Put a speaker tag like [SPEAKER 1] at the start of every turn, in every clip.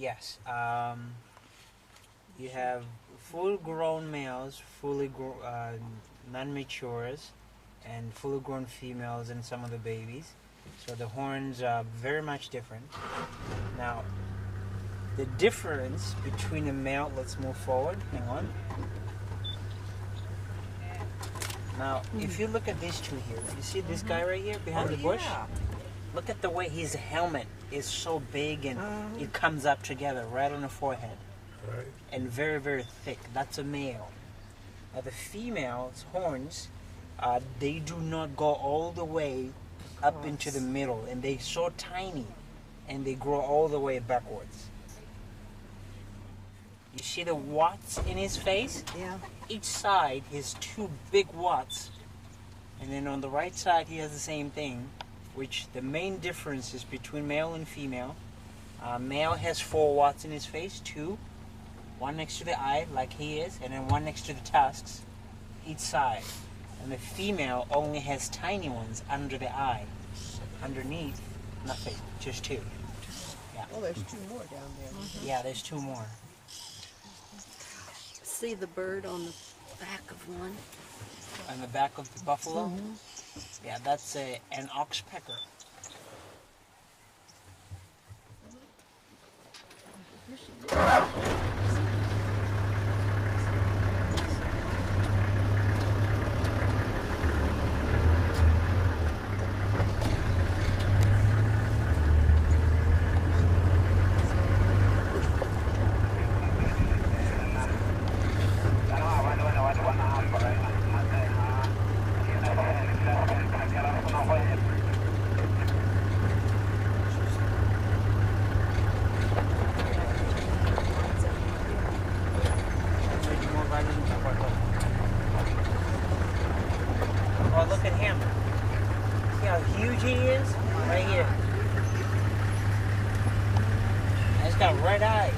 [SPEAKER 1] Yes. You have full-grown males, non-matures, and fully grown females and some of the babies. So the horns are very much different. Now, the difference between a male, let's move forward, hang on. Now, if you look at these two here, you see this guy right here behind the bush?
[SPEAKER 2] Yeah.
[SPEAKER 1] Look at the way his helmet is so big and it comes up together right on the forehead.
[SPEAKER 3] Right.
[SPEAKER 1] And very, very thick. That's a male. Now the female's horns, they do not go all the way up into the middle, and they're so tiny, and they grow all the way backwards. You see the watts in his face?
[SPEAKER 2] Yeah.
[SPEAKER 1] Each side has two big watts, and then on the right side he has the same thing, which the main difference is between male and female. Male has 4 watts in his face, 2. One next to the eye, like he is, and then one next to the tusks, each side. And the female only has tiny ones under the eye. Underneath, nothing, just 2. Yeah.
[SPEAKER 2] Oh, there's 2 more down there.
[SPEAKER 1] Yeah, there's 2 more.
[SPEAKER 4] See the bird on the back of one?
[SPEAKER 1] On the back of the buffalo? Yeah, that's an oxpecker. Oh, look at him. See how huge he is? Right here. He's got red eyes.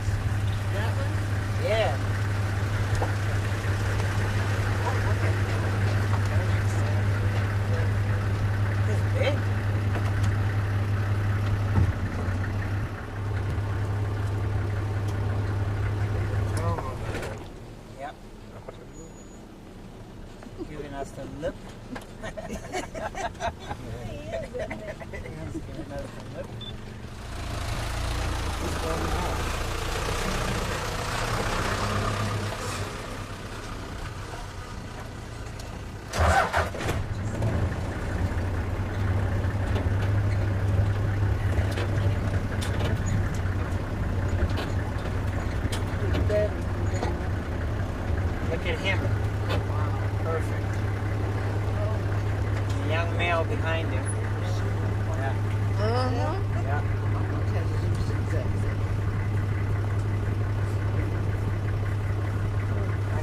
[SPEAKER 4] That one?
[SPEAKER 1] Yeah. He's big. Yep. Giving us the lip. Look at him. Perfect. The young male behind him. Yeah. Yeah.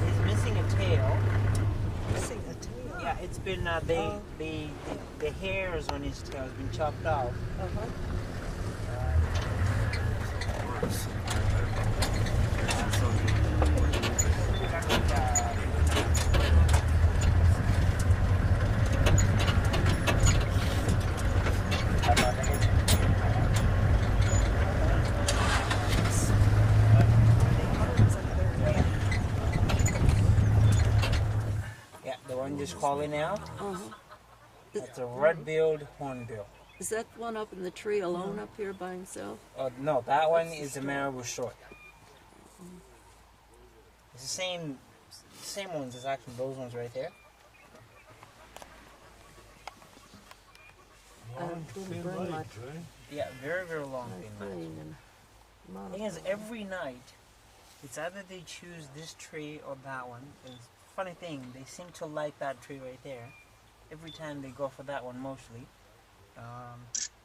[SPEAKER 1] He's missing a tail.
[SPEAKER 2] Missing a tail.
[SPEAKER 1] Yeah, it's been the hairs on his tail has been chopped off. Yeah, the one just calling out. That's a red-billed hornbill.
[SPEAKER 4] Is that one up in the tree alone up here by himself?
[SPEAKER 1] No, that one is a marabou short. It's the same ones as actually those ones right there.
[SPEAKER 4] Didn't burn much.
[SPEAKER 1] Yeah, very, very long
[SPEAKER 4] I
[SPEAKER 1] thin night.
[SPEAKER 4] cleaned and
[SPEAKER 1] The thing is,
[SPEAKER 4] modified.
[SPEAKER 1] every night, it's either they choose this tree or that one. And funny thing, they seem to like that tree right there. Every time they go for that one, mostly.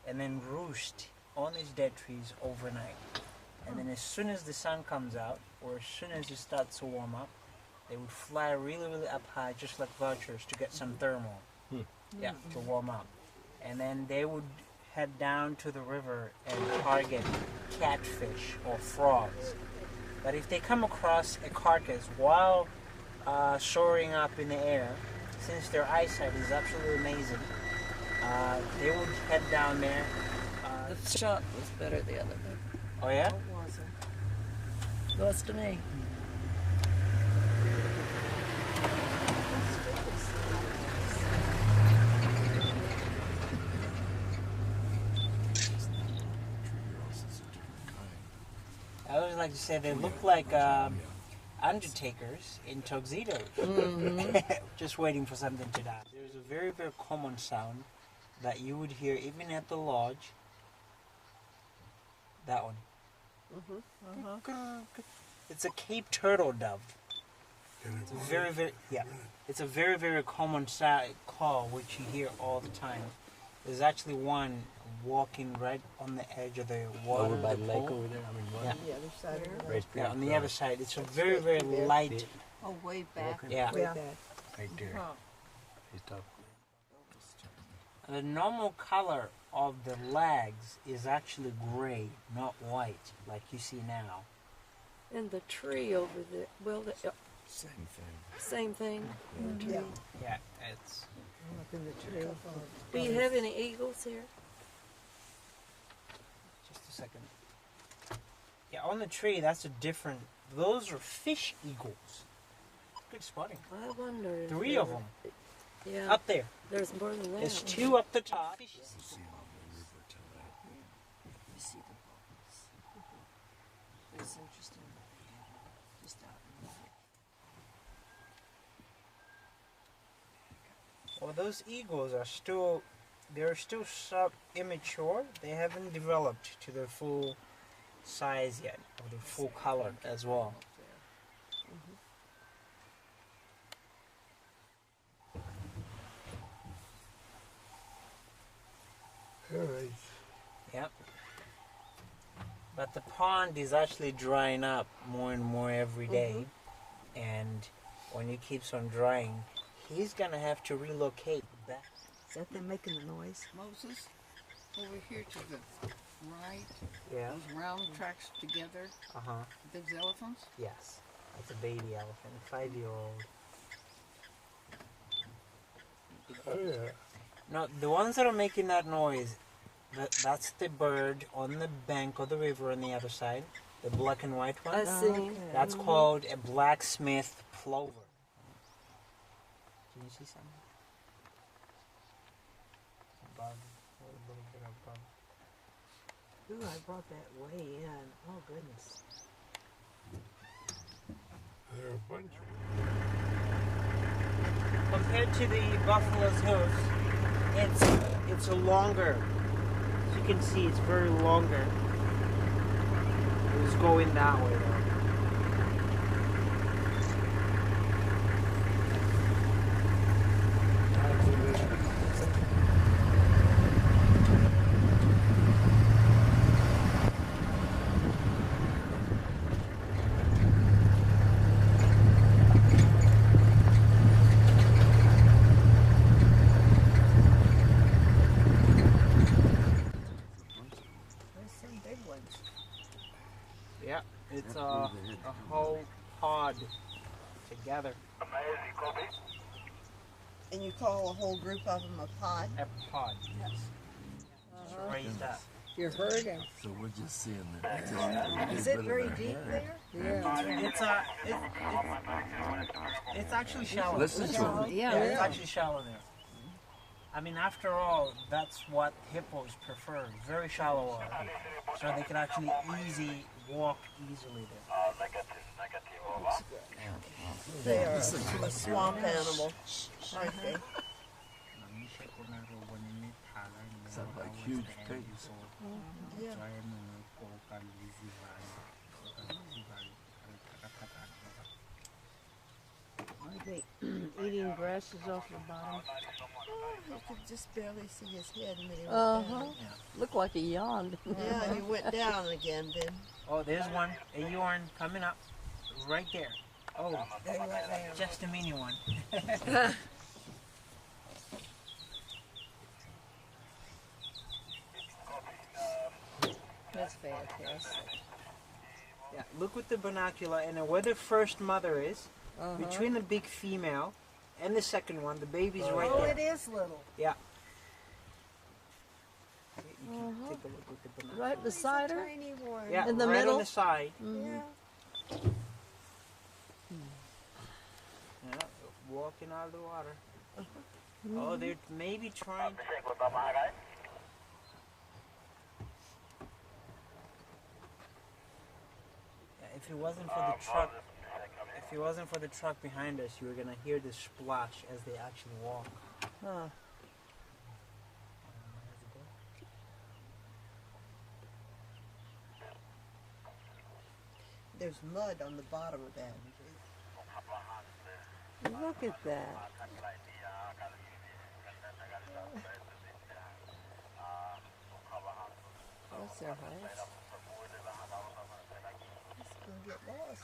[SPEAKER 1] And then roost on these dead trees overnight. And then as soon as the sun comes out, or as soon as it starts to warm up, they would fly really, really up high, just like vultures, to get some thermal. Yeah, to warm up. And then they would head down to the river and target catfish or frogs. But if they come across a carcass while soaring up in the air, since their eyesight is absolutely amazing, they would head down there.
[SPEAKER 4] The shot was better the other day.
[SPEAKER 1] Oh yeah?
[SPEAKER 2] What was it?
[SPEAKER 4] Goes to me.
[SPEAKER 1] I always like to say they look like undertakers in tuxedos, just waiting for something to die. There's a very, very common sound that you would hear even at the lodge. That one. It's a Cape turtle dove. It's a very, very It's a very, very common call which you hear all the time. There's actually one walking right on the edge of the water.
[SPEAKER 3] Over by the lake
[SPEAKER 1] pool.
[SPEAKER 3] over there? I mean, what?
[SPEAKER 1] Yeah.
[SPEAKER 2] The other side of the
[SPEAKER 3] Right
[SPEAKER 1] Yeah,
[SPEAKER 3] there.
[SPEAKER 1] on the other side. It's a very, very light.
[SPEAKER 4] Oh, way back.
[SPEAKER 1] Yeah.
[SPEAKER 2] way
[SPEAKER 5] Yeah.
[SPEAKER 2] back.
[SPEAKER 3] Right there. He's talking.
[SPEAKER 1] The normal color of the legs is actually gray, not white, like you see now.
[SPEAKER 4] And the tree over there. Well,
[SPEAKER 3] Same thing.
[SPEAKER 4] same thing.
[SPEAKER 2] Yeah.
[SPEAKER 1] Yeah, it's.
[SPEAKER 2] Up in the tree.
[SPEAKER 4] Do you have any eagles here?
[SPEAKER 1] Just a second. Yeah, on the tree, that's a different. Those are fish eagles. Good spotting.
[SPEAKER 4] I wonder. if
[SPEAKER 1] 3
[SPEAKER 4] there
[SPEAKER 1] of
[SPEAKER 4] were-
[SPEAKER 1] them
[SPEAKER 4] Yeah.
[SPEAKER 1] up there.
[SPEAKER 4] There's more than that.
[SPEAKER 1] There's 2 up the top.
[SPEAKER 3] You see him on the river tonight.
[SPEAKER 5] You see the bubbles. It's interesting. Just out in the
[SPEAKER 1] Well, those eagles are still. They're still immature. They haven't developed to their full size yet, or their full color as well.
[SPEAKER 3] Alright.
[SPEAKER 1] Yep. But the pond is actually drying up more and more every day. And when it keeps on drying, he's going to have to relocate back.
[SPEAKER 2] Is that them making the noise?
[SPEAKER 5] Moses, over here to the right,
[SPEAKER 1] Yeah.
[SPEAKER 5] those round tracks together,
[SPEAKER 1] Uh-huh.
[SPEAKER 5] those elephants.
[SPEAKER 1] Yes. That's a baby elephant, 5-year-old.
[SPEAKER 3] Oh, yeah.
[SPEAKER 1] No, the ones that are making that noise, that's the bird on the bank of the river on the other side. The black and white one.
[SPEAKER 4] I see.
[SPEAKER 1] That's called a blacksmith plover. Can you see something? Above, a little bit above.
[SPEAKER 2] Ooh, I brought that way in. Oh, goodness.
[SPEAKER 3] There are a bunch of
[SPEAKER 1] Compared to the buffalo's hoofs, it's a longer. As you can see, it's very longer. It was going that way though.
[SPEAKER 2] There's some big ones.
[SPEAKER 1] Yeah, it's a whole pod together.
[SPEAKER 2] And you call a whole group of them a pod?
[SPEAKER 1] A pod, yes. It's raised up.
[SPEAKER 2] You're herding.
[SPEAKER 3] So we're just seeing the
[SPEAKER 2] Is it very deep there?
[SPEAKER 4] Yeah.
[SPEAKER 1] It's actually shallow.
[SPEAKER 3] Listen to him.
[SPEAKER 1] Yeah, it's actually shallow there. I mean, after all, that's what hippos prefer. Very shallow water. So they can actually walk easily there.
[SPEAKER 2] They are a swamp animal, aren't they?
[SPEAKER 3] Sound like huge pigs.
[SPEAKER 2] Yeah.
[SPEAKER 5] Are they eating grasses off the bottom?
[SPEAKER 2] Oh, you could just barely see his head and then he went
[SPEAKER 4] Uh-huh.
[SPEAKER 2] down.
[SPEAKER 4] Looked like he yawned.
[SPEAKER 2] Yeah, he went down again then.
[SPEAKER 1] Oh, there's one. A yarn coming up. Right there. Oh,
[SPEAKER 2] They went down.
[SPEAKER 1] just a mini one.
[SPEAKER 5] That's fantastic.
[SPEAKER 1] Yeah, look with the binocular and where the first mother is. Between the big female and the second one, the baby's right
[SPEAKER 2] Oh,
[SPEAKER 1] there.
[SPEAKER 2] it is little.
[SPEAKER 1] Yeah. You can take a look with the binocular.
[SPEAKER 4] Right beside her?
[SPEAKER 2] Tiny one.
[SPEAKER 1] Yeah,
[SPEAKER 4] In the
[SPEAKER 1] right
[SPEAKER 4] middle?
[SPEAKER 1] on the side.
[SPEAKER 2] Yeah.
[SPEAKER 1] Yeah, walking out of the water. Oh, they're maybe trying to... Yeah, if it wasn't for the truck behind us, you were gonna hear the splash as they actually walk.
[SPEAKER 4] Huh.
[SPEAKER 5] There's mud on the bottom of that.
[SPEAKER 4] Look at that. That's their house.
[SPEAKER 5] It's gonna get lost.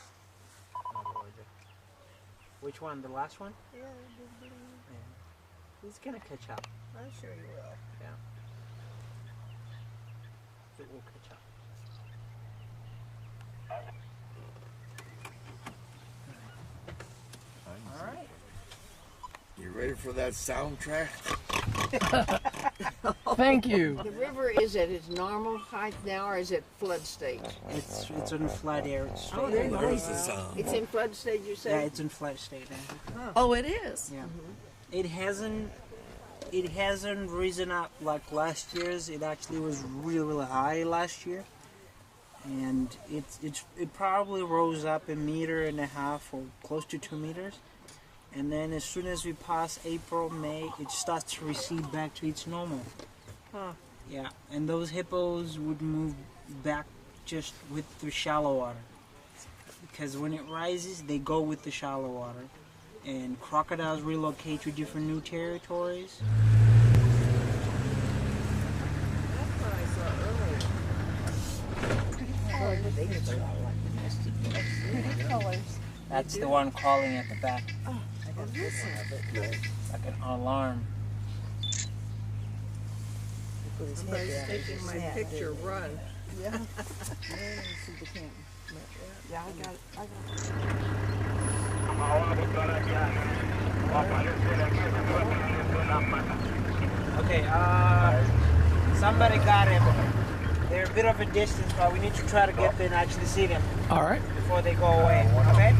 [SPEAKER 1] Which one? The last one?
[SPEAKER 5] Yeah,
[SPEAKER 1] Yeah. He's gonna catch up.
[SPEAKER 5] I'm sure you will.
[SPEAKER 1] Yeah. It will catch up. All right.
[SPEAKER 3] You ready for that soundtrack?
[SPEAKER 6] Thank you.
[SPEAKER 2] The river is at its normal height now, or is it flood stage?
[SPEAKER 1] It's in flood area. It's
[SPEAKER 2] Oh,
[SPEAKER 1] straight
[SPEAKER 2] there
[SPEAKER 1] in.
[SPEAKER 2] you
[SPEAKER 3] There's the sound.
[SPEAKER 2] It's in flood stage, you
[SPEAKER 1] Yeah,
[SPEAKER 2] say?
[SPEAKER 1] it's in flood state now.
[SPEAKER 4] Oh, it is.
[SPEAKER 1] Yeah. It hasn't risen up like last year's. It actually was really high last year, and it probably rose up 1.5 meters or close to 2 meters. And then as soon as we pass April, May, it starts to recede back to its normal.
[SPEAKER 4] Huh.
[SPEAKER 1] Yeah, and those hippos would move back just with the shallow water. Because when it rises, they go with the shallow water. And crocodiles relocate to different new territories.
[SPEAKER 2] That's what I saw earlier.
[SPEAKER 1] That's the one calling at the back. Like an alarm.
[SPEAKER 2] Somebody's taking my picture, run.
[SPEAKER 5] Yeah.
[SPEAKER 2] Yeah, I got it.
[SPEAKER 1] Okay, somebody got him. They're a bit of a distance, but we need to try to get there and actually see them
[SPEAKER 6] All right.
[SPEAKER 1] before they go away. Okay?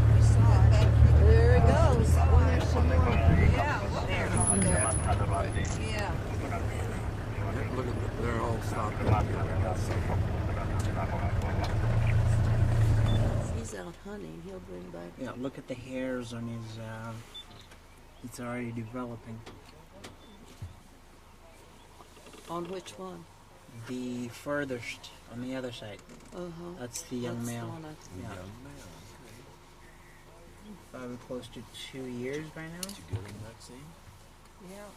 [SPEAKER 4] There it goes.
[SPEAKER 5] Yeah.
[SPEAKER 3] Look at them. They're all stopped.
[SPEAKER 4] He's out hunting. He'll bring back.
[SPEAKER 1] Yeah, look at the hairs on his, it's already developing.
[SPEAKER 4] On which one?
[SPEAKER 1] The furthest, on the other side.
[SPEAKER 4] Uh-huh.
[SPEAKER 1] That's the young
[SPEAKER 4] That's the
[SPEAKER 1] male.
[SPEAKER 4] one I-
[SPEAKER 1] Yeah.
[SPEAKER 3] Young man.
[SPEAKER 1] Probably close to 2 years by now.
[SPEAKER 3] Did you get him vaccine?
[SPEAKER 5] Yeah.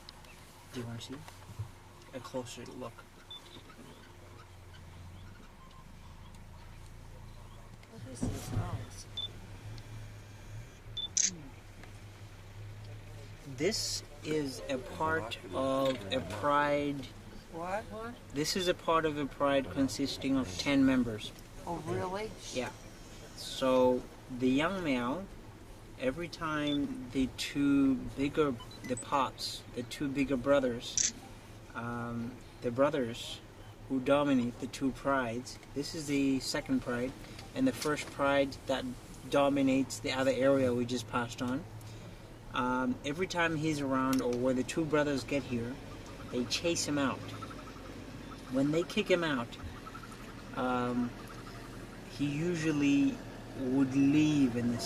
[SPEAKER 1] Do you want to see? A closer look.
[SPEAKER 5] What is his nose?
[SPEAKER 1] This is a part of a pride.
[SPEAKER 5] What?
[SPEAKER 1] This is a part of a pride consisting of 10 members.
[SPEAKER 5] Oh, really?
[SPEAKER 1] Yeah. So the young male, every time the two bigger brothers, the brothers who dominate the two prides, this is the second pride, and the first pride that dominates the other area we just passed on. Every time he's around, or when the two brothers get here, they chase him out. When they kick him out, he usually would leave, and his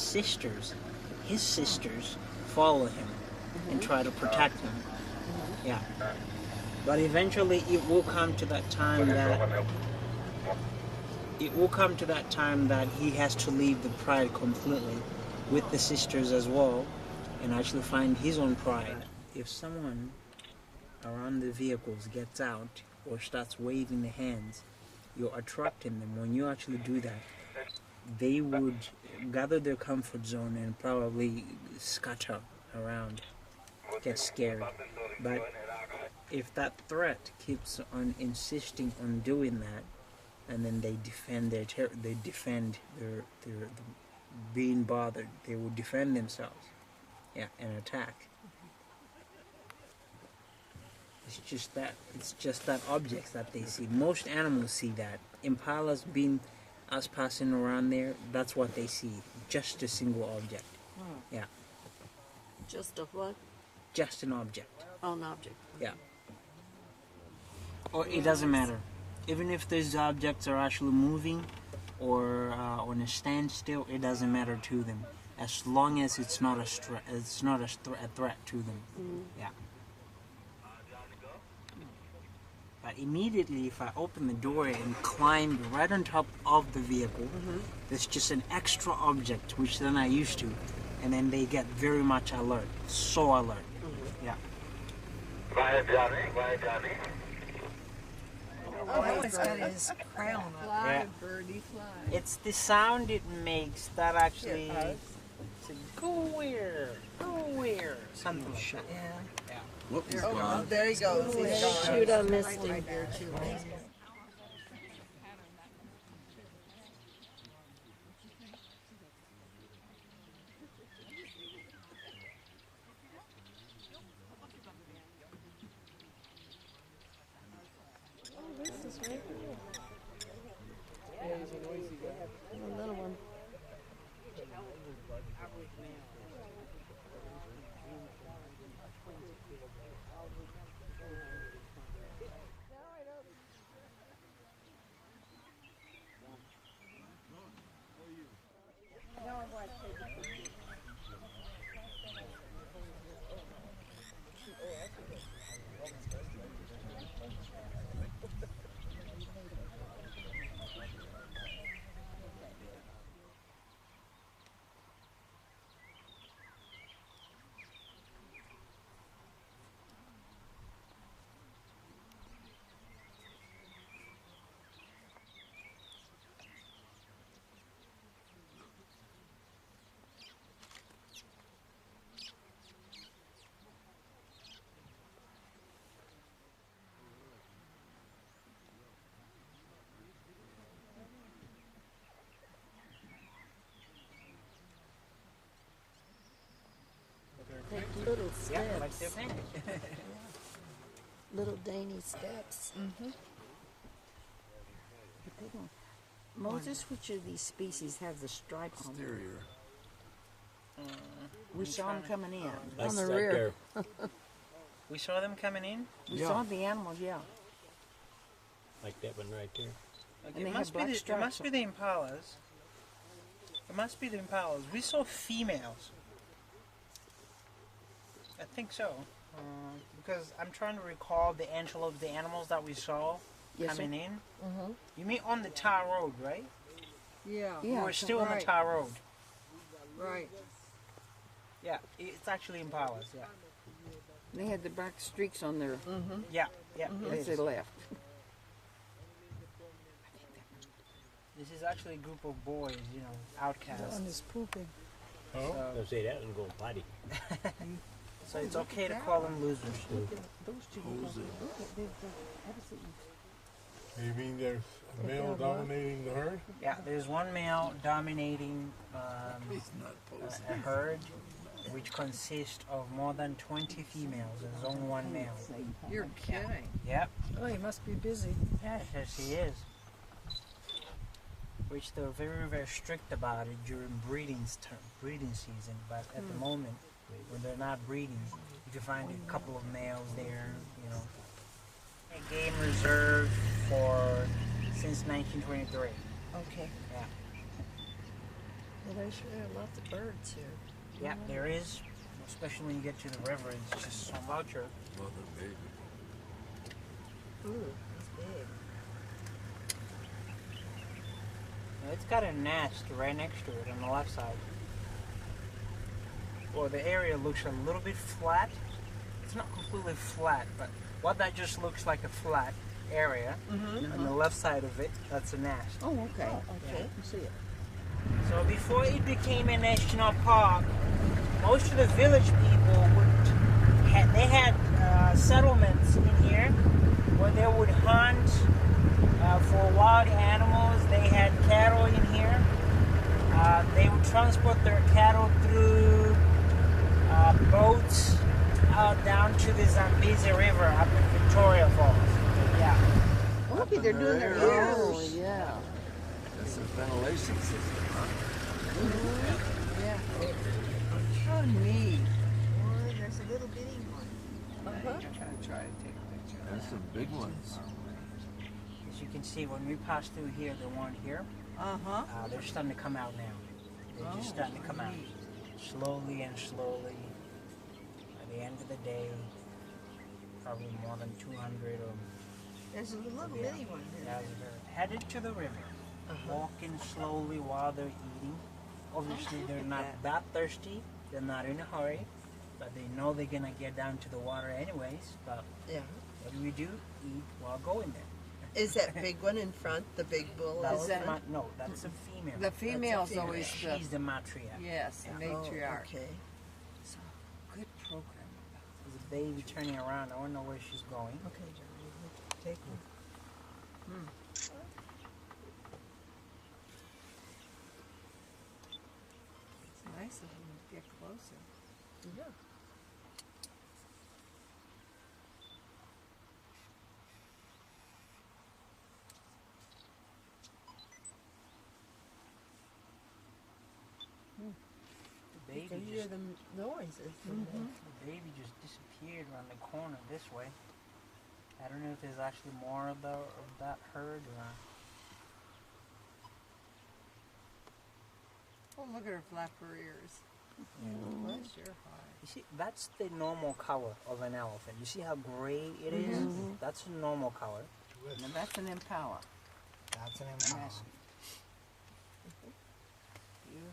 [SPEAKER 1] sisters, follow him and try to protect him. Yeah. But eventually it will come to that time that he has to leave the pride completely with the sisters as well, and actually find his own pride. If someone around the vehicles gets out or starts waving the hands, you're attracting them. When you actually do that, they would gather their comfort zone and probably scatter around, get scared. But if that threat keeps on insisting on doing that, and then they defend their being bothered, they will defend themselves, yeah, and attack. It's just that objects that they see. Most animals see that. Impalas being us passing around there, that's what they see. Just a single object. Yeah.
[SPEAKER 4] Just a what?
[SPEAKER 1] Just an object.
[SPEAKER 4] Oh, an object.
[SPEAKER 1] Yeah. Or it doesn't matter. Even if these objects are actually moving or on a standstill, it doesn't matter to them. As long as it's not a threat to them. Yeah. But immediately, if I open the door and climb right on top of the vehicle, there's just an extra object, which then I used to, and then they get very much alert, so alert. Yeah.
[SPEAKER 6] BY Johnny, BY Johnny.
[SPEAKER 5] Oh, that one's got his crown up.
[SPEAKER 2] Fly,
[SPEAKER 1] Yeah.
[SPEAKER 2] birdie, fly.
[SPEAKER 1] It's the sound it makes that actually says, go where, something like that.
[SPEAKER 5] Yeah.
[SPEAKER 3] Whoop, he's
[SPEAKER 5] Oh,
[SPEAKER 3] gone.
[SPEAKER 5] there he goes. He's gone.
[SPEAKER 4] Shoot, I missed him.
[SPEAKER 2] Right there, too.
[SPEAKER 4] A little one. Take little
[SPEAKER 1] Yeah, like
[SPEAKER 4] steps.
[SPEAKER 1] they're saying.
[SPEAKER 4] Little dainty steps. Moses, which of these species have the stripes on them?
[SPEAKER 3] Exterior.
[SPEAKER 4] We saw them coming in.
[SPEAKER 7] That's
[SPEAKER 4] on the
[SPEAKER 7] right
[SPEAKER 4] rear.
[SPEAKER 7] there.
[SPEAKER 1] We saw them coming in.
[SPEAKER 4] We
[SPEAKER 3] Yeah.
[SPEAKER 4] saw the animals, yeah.
[SPEAKER 7] Like that one right there.
[SPEAKER 1] Like,
[SPEAKER 4] And they
[SPEAKER 1] it
[SPEAKER 4] have
[SPEAKER 1] must be
[SPEAKER 4] black
[SPEAKER 1] the, it
[SPEAKER 4] stripes
[SPEAKER 1] must be the impalas. It must be the impalas. We saw females. I think so. Because I'm trying to recall the antelope, the animals that we saw
[SPEAKER 4] Yes,
[SPEAKER 1] coming in. You mean on the tar road, right?
[SPEAKER 2] Yeah.
[SPEAKER 4] Yeah.
[SPEAKER 1] We're still on the
[SPEAKER 2] right.
[SPEAKER 1] tar road.
[SPEAKER 2] Right.
[SPEAKER 1] Yeah, it's actually impalas. Yeah,
[SPEAKER 4] They had the black streaks on their
[SPEAKER 1] yeah, it
[SPEAKER 4] as they
[SPEAKER 1] is.
[SPEAKER 4] left.
[SPEAKER 1] This is actually a group of boys, you know, outcasts.
[SPEAKER 2] is pooping.
[SPEAKER 7] Oh?
[SPEAKER 1] So,
[SPEAKER 7] Don't say that and go potty.
[SPEAKER 1] so it's okay to call them losers.
[SPEAKER 2] Those two.
[SPEAKER 8] You mean there's a male dominating the herd?
[SPEAKER 1] Yeah, there's one male dominating
[SPEAKER 3] He's not posing.
[SPEAKER 1] a herd, which consists of more than 20 females. There's only one male.
[SPEAKER 2] You're kidding.
[SPEAKER 1] Yep,
[SPEAKER 2] Oh, he must be busy.
[SPEAKER 1] yes, he is. Which they're very, very strict about it during breeding season. But at the moment, when they're not breeding, you can find a couple of males there. You know, a game reserve for since 1923.
[SPEAKER 5] Okay.
[SPEAKER 1] Yeah,
[SPEAKER 5] Well, they sure have lots of birds here.
[SPEAKER 1] yeah, there is. Especially when you get to the river, it's just so much.
[SPEAKER 3] Mother baby.
[SPEAKER 5] Ooh, it's big.
[SPEAKER 1] It's got a nest right next to it on the left side. Well, the area looks a little bit flat. It's not completely flat, but what that just looks like a flat area. On the left side of it, that's a nest.
[SPEAKER 4] Oh, okay.
[SPEAKER 2] Okay.
[SPEAKER 4] You see it.
[SPEAKER 1] So before it became a national park, most of the village people they had settlements in here where they would hunt for wild animals. They had cattle in here. They would transport their cattle through boats out down to the Zambezi River up in Victoria Falls. Yeah.
[SPEAKER 4] Oh, look, they're doing their
[SPEAKER 3] Yes.
[SPEAKER 4] Oh, yeah.
[SPEAKER 3] That's a ventilation system, huh?
[SPEAKER 4] Yeah. Oh, neat.
[SPEAKER 2] Oh, there's a little bitty one.
[SPEAKER 3] That's some big ones.
[SPEAKER 1] As you can see, when we pass through here, the one here, they're starting to come out now. They're just starting to come out. Slowly and slowly. At the end of the day, probably more than 200 or
[SPEAKER 2] There's a little
[SPEAKER 1] Yeah.
[SPEAKER 2] bitty one here.
[SPEAKER 1] yeah, they're headed to the river. Walking slowly while they're eating. Obviously, they're not that thirsty. They're not in a hurry. But they know they're going to get down to the water anyways. But
[SPEAKER 2] Yeah.
[SPEAKER 1] what do we do? Eat while going there.
[SPEAKER 2] Is that big one in front, the big bull
[SPEAKER 1] That's
[SPEAKER 2] elephant?
[SPEAKER 1] no, that's a female.
[SPEAKER 4] The female's
[SPEAKER 2] female.
[SPEAKER 4] always the,
[SPEAKER 1] She's the matriarch.
[SPEAKER 4] yes, the
[SPEAKER 1] Yeah.
[SPEAKER 4] matriarch.
[SPEAKER 2] Okay.
[SPEAKER 5] So, good program.
[SPEAKER 1] There's a baby turning around. I don't know where she's going.
[SPEAKER 2] Okay, Johnny. Take one.
[SPEAKER 4] It's nice of them to get closer.
[SPEAKER 2] Yeah.
[SPEAKER 1] The
[SPEAKER 2] You
[SPEAKER 1] baby
[SPEAKER 2] can hear
[SPEAKER 1] just
[SPEAKER 2] the noises.
[SPEAKER 1] the baby just disappeared around the corner this way. I don't know if there's actually more of that herd or not.
[SPEAKER 4] Oh, look at her flap her ears. Bless your heart.
[SPEAKER 1] You see, that's the normal color of an elephant. You see how gray it is? That's a normal color.
[SPEAKER 4] Now that's an impala.
[SPEAKER 1] That's an impala.
[SPEAKER 4] Massive. Beautiful.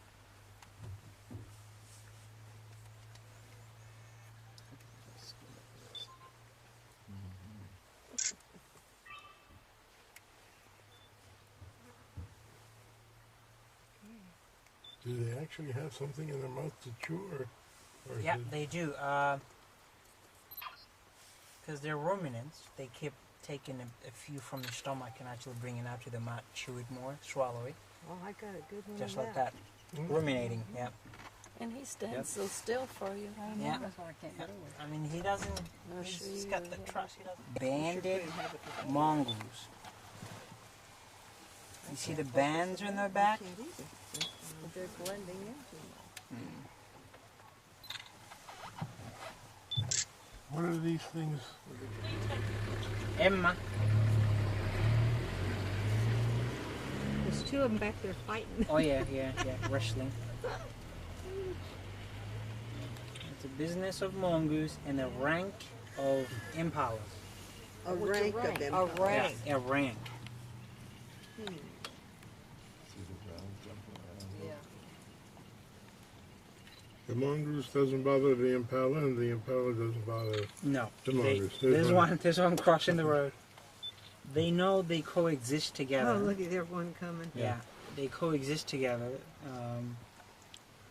[SPEAKER 8] Do they actually have something in their mouth to chew, or is
[SPEAKER 1] Yeah,
[SPEAKER 8] it-
[SPEAKER 1] they do. Because they're ruminants, they keep taking a few from the stomach and actually bringing it out to the mouth, chew it more, swallow it,
[SPEAKER 2] Oh, I got a good one.
[SPEAKER 1] just
[SPEAKER 2] of
[SPEAKER 1] like that. Ruminating, yeah.
[SPEAKER 5] And he stands
[SPEAKER 1] Yep.
[SPEAKER 5] so still for you.
[SPEAKER 4] I know,
[SPEAKER 1] Yeah.
[SPEAKER 4] that's why I can't do it.
[SPEAKER 1] I mean, he doesn't.
[SPEAKER 5] I'll show
[SPEAKER 1] He's
[SPEAKER 5] you
[SPEAKER 1] got the
[SPEAKER 5] the-
[SPEAKER 1] trust. He doesn't. Banded mongoose. You see the bands in their back?
[SPEAKER 2] Can't either.
[SPEAKER 4] But they're blending into them.
[SPEAKER 8] What are these things?
[SPEAKER 1] Emma.
[SPEAKER 2] There's two of them back there fighting.
[SPEAKER 1] Oh yeah, wrestling. It's a business of mongoose and a rank of impalas.
[SPEAKER 2] A
[SPEAKER 4] What's a
[SPEAKER 2] rank of
[SPEAKER 4] rank?
[SPEAKER 2] them.
[SPEAKER 4] A rank.
[SPEAKER 1] Yeah, a rank.
[SPEAKER 3] See the brown jumping around.
[SPEAKER 4] Yeah.
[SPEAKER 8] The mongoose doesn't bother the impala, and the impala doesn't bother.
[SPEAKER 1] No.
[SPEAKER 8] The
[SPEAKER 1] they-
[SPEAKER 8] mongoose.
[SPEAKER 1] there's one crossing the road. They know they coexist together.
[SPEAKER 2] Oh, look at there one coming.
[SPEAKER 1] Yeah, they coexist together.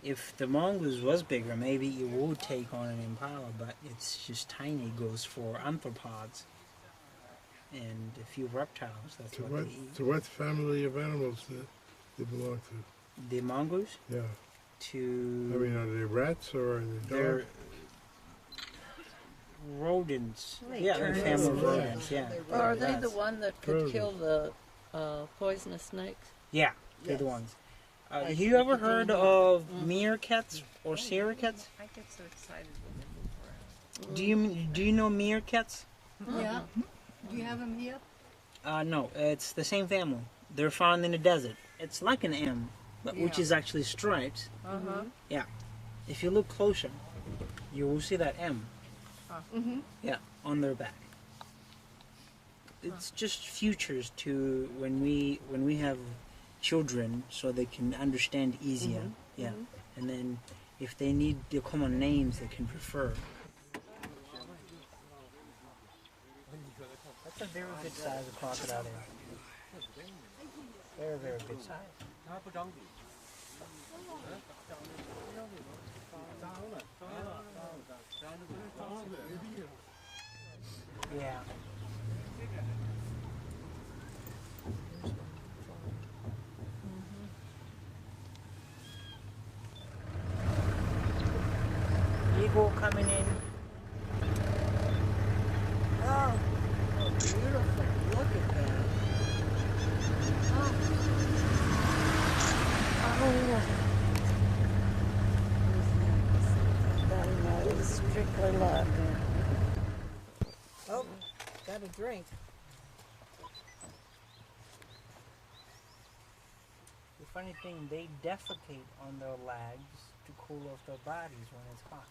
[SPEAKER 1] If the mongoose was bigger, maybe it would take on an impala, but it's just tiny. It goes for arthropods and a few reptiles. That's
[SPEAKER 8] To
[SPEAKER 1] what
[SPEAKER 8] what?
[SPEAKER 1] they eat.
[SPEAKER 8] To what family of animals do they belong to?
[SPEAKER 1] The mongoose
[SPEAKER 8] Yeah.
[SPEAKER 1] to
[SPEAKER 8] I mean, are they rats or are they
[SPEAKER 1] they're
[SPEAKER 8] dogs?
[SPEAKER 1] rodents.
[SPEAKER 2] They
[SPEAKER 1] Yeah,
[SPEAKER 2] turn
[SPEAKER 1] a family of
[SPEAKER 2] into
[SPEAKER 1] rodents. Yeah.
[SPEAKER 5] Or are they the
[SPEAKER 1] Rats.
[SPEAKER 5] one that could
[SPEAKER 8] Rodents.
[SPEAKER 5] kill the poisonous snakes?
[SPEAKER 1] Yeah, they're the
[SPEAKER 2] Yes.
[SPEAKER 1] ones. Have you ever heard of meerkats or sericots?
[SPEAKER 4] I get so excited when they move around.
[SPEAKER 1] Do you know meerkats?
[SPEAKER 4] Yeah. Do you have them here?
[SPEAKER 1] No, it's the same family. They're found in the desert. It's like an M, but which
[SPEAKER 4] Yeah.
[SPEAKER 1] is actually striped.
[SPEAKER 4] Uh-huh.
[SPEAKER 1] Yeah. If you look closer, you will see that M. Yeah, on their back. It's just futures to when we have children, so they can understand easier. Yeah, and then if they need the common names, they can refer. That's a very good size of crocodile there. Very, very good size. Yeah. Eagle coming in.
[SPEAKER 5] Oh, beautiful. Look at that. That is strictly luck. Oh, got a drink.
[SPEAKER 1] The funny thing, they defecate on their legs to cool off their bodies when it's hot.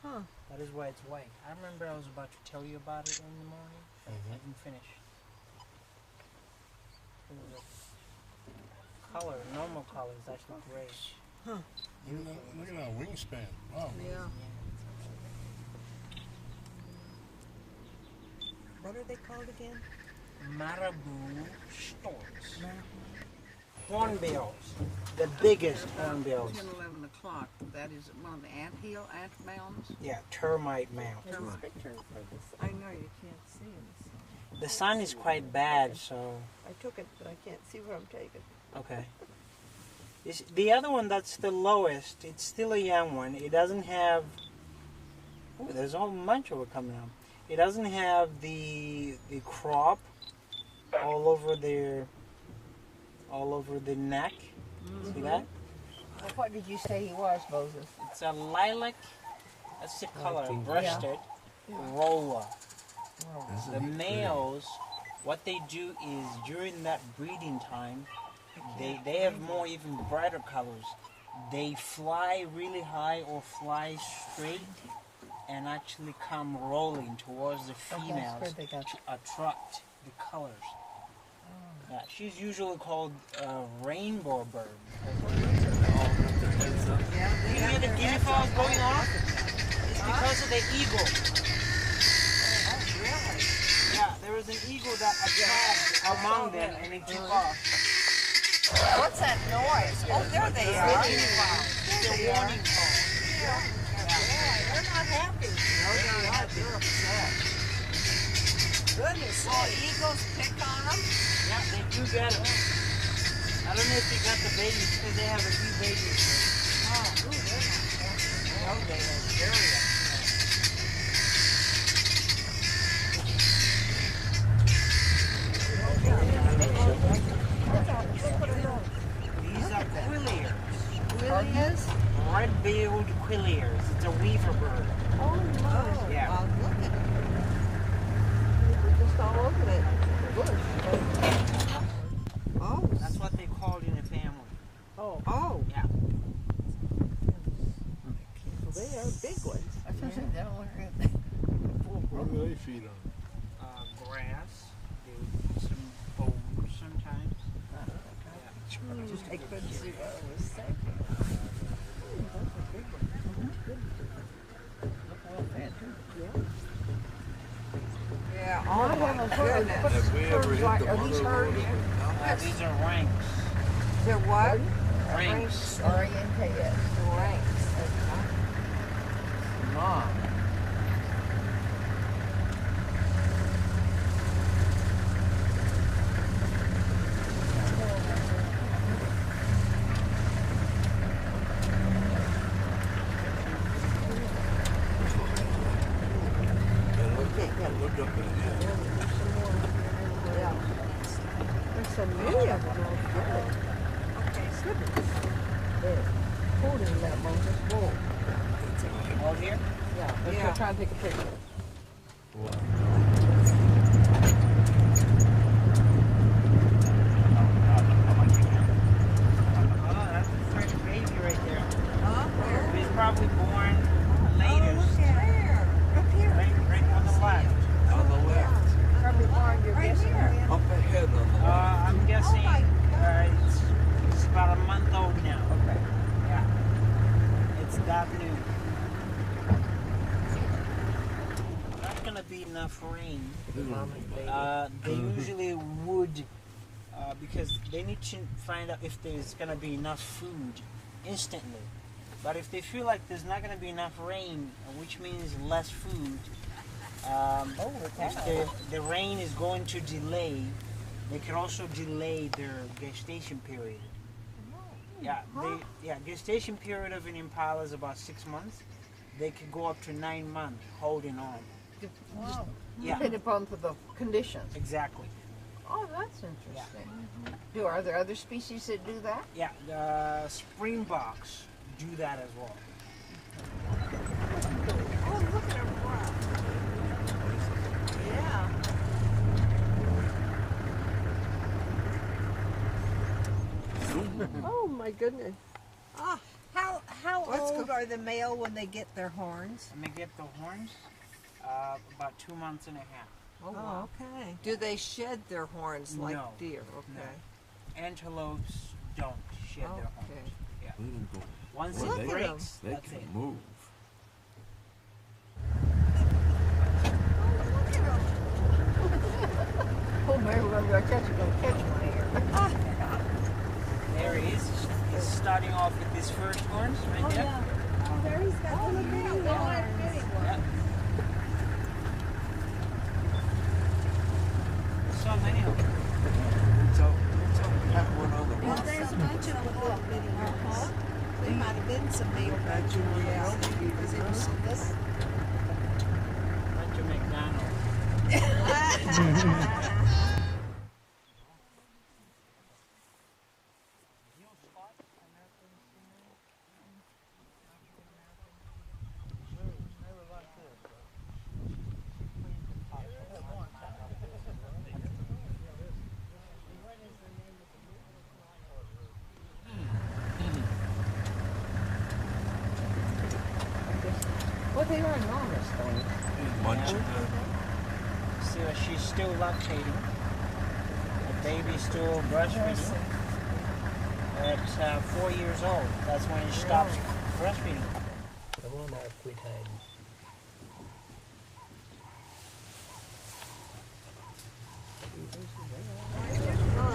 [SPEAKER 5] Huh.
[SPEAKER 1] That is why it's white. I remember I was about to tell you about it in the morning, but I didn't finish. The color, normal color is actually gray.
[SPEAKER 8] Look at that wingspan. Wow.
[SPEAKER 5] Yeah. What are they called again?
[SPEAKER 1] Marabou storks. Hornbills. The biggest hornbills.
[SPEAKER 4] 10, 11 o'clock. That is one of the ant mounds.
[SPEAKER 1] Yeah, termite mound.
[SPEAKER 5] I know you can't see them.
[SPEAKER 1] The sun is quite bad, so
[SPEAKER 5] I took it, but I can't see what I'm taking.
[SPEAKER 1] okay. The other one that's the lowest, it's still a young one. It doesn't have, there's a whole bunch of it coming up. It doesn't have the crop all over the neck. See that?
[SPEAKER 5] What did you say he was, Moses?
[SPEAKER 1] It's a lilac, that's the color, breasted roller. The males, what they do is during that breeding time, they have more even brighter colors. They fly really high or fly straight and actually come rolling towards the females to attract the colors. Yeah, she's usually called a rainbow bird. You hear the guinea fowls going off? It's because of the eagle. Yeah, there was an eagle that attacked among them and it took off.
[SPEAKER 5] What's that noise? Oh, there they are.
[SPEAKER 1] It's a warning call.
[SPEAKER 5] They're not happy.
[SPEAKER 1] No, they're not. They're upset.
[SPEAKER 5] Goodness. Oh, eagles pick on them?
[SPEAKER 1] Yeah, they do get them. I don't know if they got the babies because they have a few babies. Oh, they're not. No, they are very upset. These are quilliers.
[SPEAKER 5] Quilliers?
[SPEAKER 1] Red-billed quilliers. It's a weaver bird.
[SPEAKER 5] Oh, no.
[SPEAKER 1] Yeah.
[SPEAKER 5] Wow, look at them. They're just all over that bush. Oh.
[SPEAKER 1] That's what they called in the family.
[SPEAKER 5] Oh. Oh.
[SPEAKER 1] Yeah.
[SPEAKER 5] So they are big ones.
[SPEAKER 8] What do they feed on?
[SPEAKER 1] Grass. They would eat some bones sometimes.
[SPEAKER 5] I couldn't see what I was saying. That's a big one. Look well fed, too. Yeah. Oh, my goodness.
[SPEAKER 3] Have we ever hit the
[SPEAKER 5] Are these
[SPEAKER 3] mother
[SPEAKER 5] herds?
[SPEAKER 1] These are ranks.
[SPEAKER 5] They're what?
[SPEAKER 1] Ranks.
[SPEAKER 5] Oriented. Ranks.
[SPEAKER 1] Mom.
[SPEAKER 3] Look up in here.
[SPEAKER 5] Yeah. There's so many of them. Okay, goodness. They're holding that Moses bull.
[SPEAKER 1] All here?
[SPEAKER 5] Yeah. Let's try and take a picture.
[SPEAKER 1] Oh, that's a fresh baby right there.
[SPEAKER 5] Huh? Where?
[SPEAKER 1] He's probably born later. Right on the left.
[SPEAKER 3] On the left.
[SPEAKER 5] Probably born your
[SPEAKER 3] Up ahead on the left.
[SPEAKER 1] I'm guessing it's about a month old now.
[SPEAKER 5] Okay.
[SPEAKER 1] Yeah. It's that new. Not gonna be enough rain
[SPEAKER 2] Mama and baby.
[SPEAKER 1] They usually would, because they need to find out if there's gonna be enough food instantly. But if they feel like there's not gonna be enough rain, which means less food, if the rain is going to delay, they can also delay their gestation period. Gestation period of an impala is about 6 months. They could go up to 9 months holding on.
[SPEAKER 5] Wow.
[SPEAKER 1] Yeah,
[SPEAKER 5] Depending upon the conditions.
[SPEAKER 1] exactly.
[SPEAKER 5] Oh, that's interesting. Are there other species that do that?
[SPEAKER 1] Yeah, the springboks do that as well.
[SPEAKER 5] Oh, look at her rock. Yeah.
[SPEAKER 4] Oh my goodness.
[SPEAKER 5] How old are the male when they get their horns?
[SPEAKER 1] When they get the horns, about 2 months and a half.
[SPEAKER 5] Oh, okay.
[SPEAKER 4] Do they shed their horns like
[SPEAKER 1] No.
[SPEAKER 4] deer? Okay.
[SPEAKER 1] Antelopes don't shed their horns.
[SPEAKER 4] Okay.
[SPEAKER 1] Yeah.
[SPEAKER 3] They can go.
[SPEAKER 1] Once
[SPEAKER 3] Well,
[SPEAKER 1] it
[SPEAKER 3] they-
[SPEAKER 1] breaks,
[SPEAKER 3] They
[SPEAKER 1] that's
[SPEAKER 3] can
[SPEAKER 1] it.
[SPEAKER 3] move.
[SPEAKER 5] Oh, Mary, we're going to catch one here.
[SPEAKER 1] There he is. He's starting off with his first horns right there.
[SPEAKER 5] Oh, there he's got little bitty ones.
[SPEAKER 1] Yeah. So many of them.
[SPEAKER 3] Have one other one.
[SPEAKER 5] There's a bunch of little bitty ones. There might have been some male bunches because it was this.
[SPEAKER 1] Bunch of McDonald's.
[SPEAKER 5] Well, they are enormous things.
[SPEAKER 3] Bunch of
[SPEAKER 1] See, she's still lactating. The baby's still breastfeeding. At 4 years old, that's when she stops breastfeeding.
[SPEAKER 7] Come on now, quit hiding.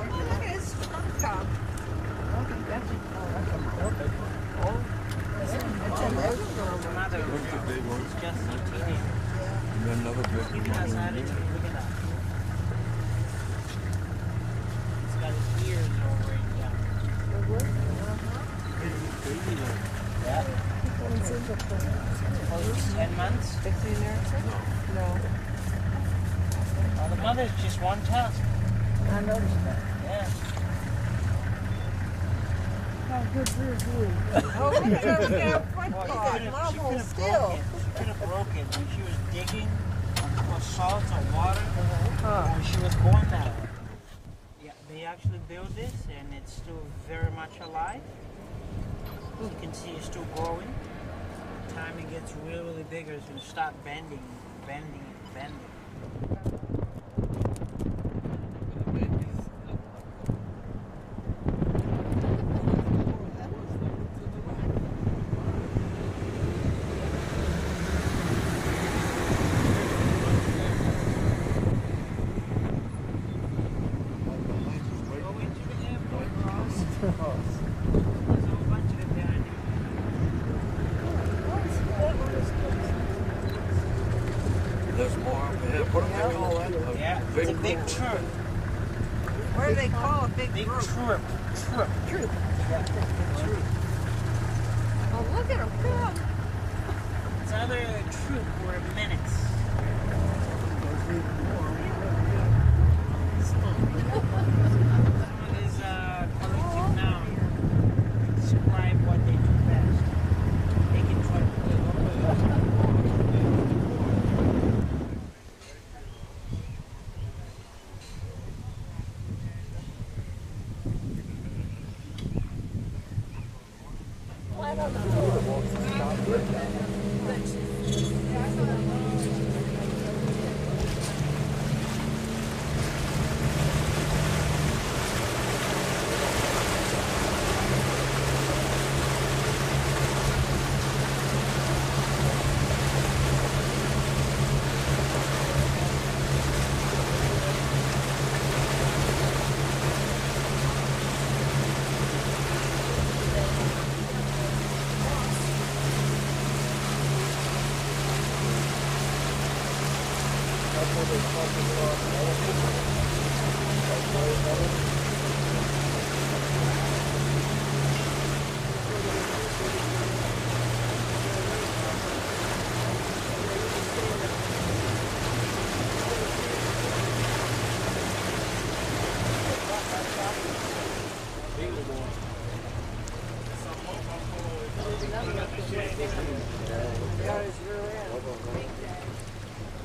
[SPEAKER 5] Look at his trunk top.
[SPEAKER 1] The mother
[SPEAKER 3] Look at the big one.
[SPEAKER 1] is just a teenager.
[SPEAKER 3] And then another big
[SPEAKER 1] Even
[SPEAKER 3] one.
[SPEAKER 1] has attitude, look at that. It's got his ears over it, yeah. Yeah. Oh, it's 10 months?
[SPEAKER 5] No.
[SPEAKER 1] Well, the mother's just one tusk.
[SPEAKER 5] I noticed that.
[SPEAKER 1] Yeah.
[SPEAKER 5] Oh, look at her front
[SPEAKER 1] Well,
[SPEAKER 5] paw. Mom hold still.
[SPEAKER 1] She could have broken when she was digging for salt or water. When she was going that way. Yeah, they actually built this and it's still very much alive. You can see it's still growing. The time it gets really, really bigger is going to start bending. Go into the airport, Ross. There's a whole bunch of them behind you.
[SPEAKER 3] There's more up ahead. What do they call that?
[SPEAKER 1] Yeah, it's a big troop.
[SPEAKER 5] What do they call a big
[SPEAKER 1] Big
[SPEAKER 5] group?
[SPEAKER 1] troop.
[SPEAKER 5] Troop.
[SPEAKER 1] Yeah, troop.
[SPEAKER 5] Oh, look at him come.
[SPEAKER 1] It's either a troop or a minutes. Someone is collective noun. Describe what they do best. They can try
[SPEAKER 5] Why don't you?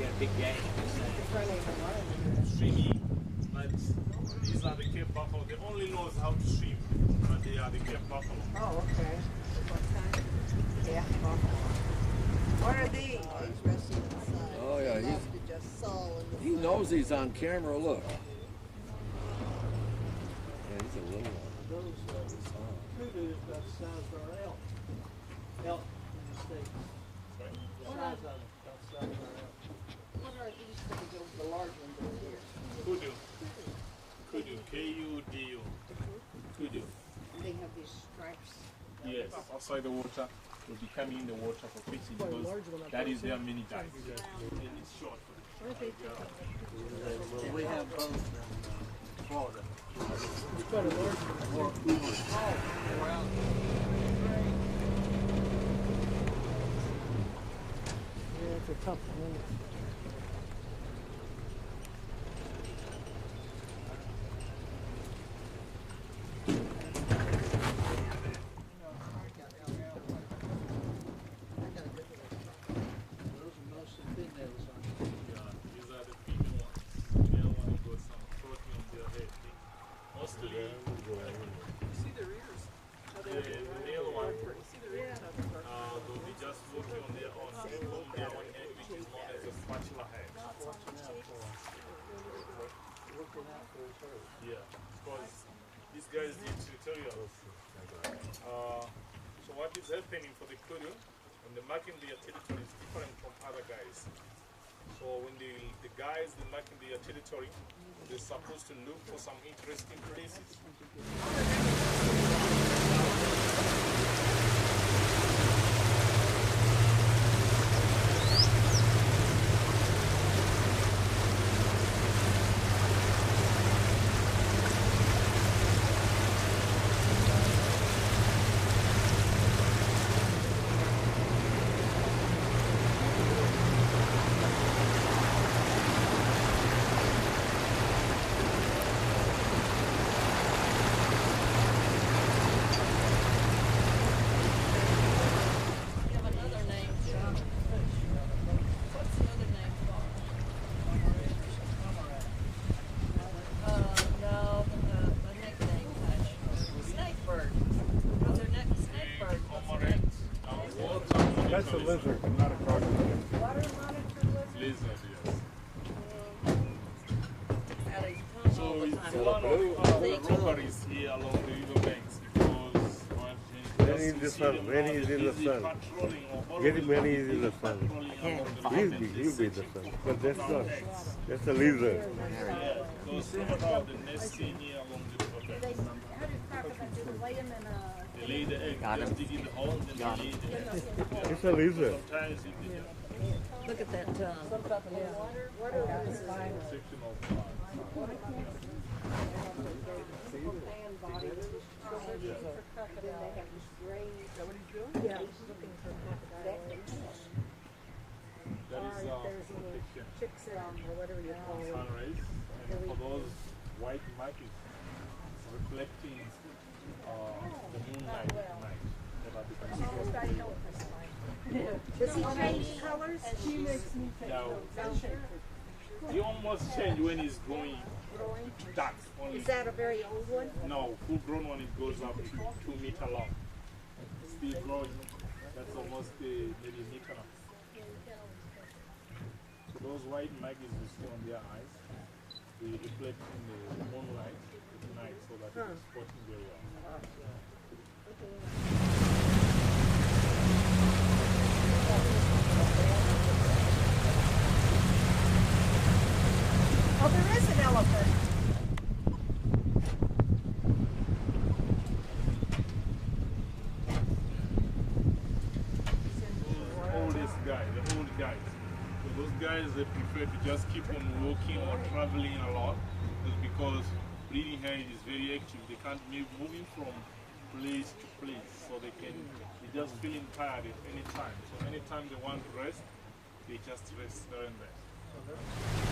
[SPEAKER 3] Yeah, big game.
[SPEAKER 9] Swimming, but these are the Cape Buffalo. They only knows how to swim, but they are the Cape Buffalo.
[SPEAKER 2] Oh, okay. Yeah. What are these?
[SPEAKER 3] Oh yeah, he knows he's on camera. Look. Yeah, he's a little one.
[SPEAKER 5] Kudu is about the size of our elk. Elk in the States. The size of them, about the size of our elk.
[SPEAKER 4] What are these things, the large ones over here?
[SPEAKER 9] Kudu. Kudu. K-U-D-U. Kudu.
[SPEAKER 4] They have these stripes.
[SPEAKER 9] Yes. Outside the water, will be coming in the water for fishing because that is their mini dive. And it's short.
[SPEAKER 1] We have both in Florida.
[SPEAKER 5] You've got a large one. Yeah, it's a tough one. Those are mostly fintails on it.
[SPEAKER 9] Yeah, these are the female ones. Male one got some protein on their head. Mostly,
[SPEAKER 4] See their ears?
[SPEAKER 9] the male one, they'll be just working on their own. They hold their own head, which is known as a spatula head.
[SPEAKER 5] Looking out for his herd.
[SPEAKER 9] Yeah, because these guys need territorial. So what is happening for the kudu, when they're marking their territory is different from other guys. So when the guys they're marking their territory, they're supposed to look for some interesting places.
[SPEAKER 4] You have another name, John. What's the other name for it? No, the nickname. Snakebird. Oh, their neck snakebird.
[SPEAKER 8] That's a lizard, not a crocodile.
[SPEAKER 9] Lizard, yes.
[SPEAKER 4] Out of town
[SPEAKER 9] So
[SPEAKER 4] all the
[SPEAKER 9] it's
[SPEAKER 4] time.
[SPEAKER 9] one of the robberies here along the river banks because
[SPEAKER 8] When he's in the sun, when he's in the sun. Get him when he's in the sun. He'll be in the sun. But that's not. That's a lizard.
[SPEAKER 9] Yeah, those some of the nesting here along the river banks.
[SPEAKER 10] How do crocodiles do they lay them in a...
[SPEAKER 9] They lay the egg, just dig in the hole and then they lay the egg.
[SPEAKER 8] It's a lizard.
[SPEAKER 9] Sometimes it is
[SPEAKER 4] Look at that tongue.
[SPEAKER 9] a section of that is protection.
[SPEAKER 10] Chicks or whatever you call it.
[SPEAKER 9] Sunrise, and for those white markings reflecting the moonlight at night.
[SPEAKER 10] Does he change colors?
[SPEAKER 9] Now, he almost change when he's going dark. Only.
[SPEAKER 10] Is that a very old one?
[SPEAKER 9] No, full grown one, it goes up to 2 meter long. Still growing. That's almost maybe a meter long. So those white markings you see on their eyes, they reflect in the moonlight at night so that it's spotting very well.
[SPEAKER 10] Oh, there is an elephant.
[SPEAKER 9] Oldest guy, the old guys. So those guys they prefer to just keep on walking or traveling a lot is because breeding hair is very active. They can't be moving from place to place, so they're just feeling tired at any time. So anytime they want to rest, they just rest there and there.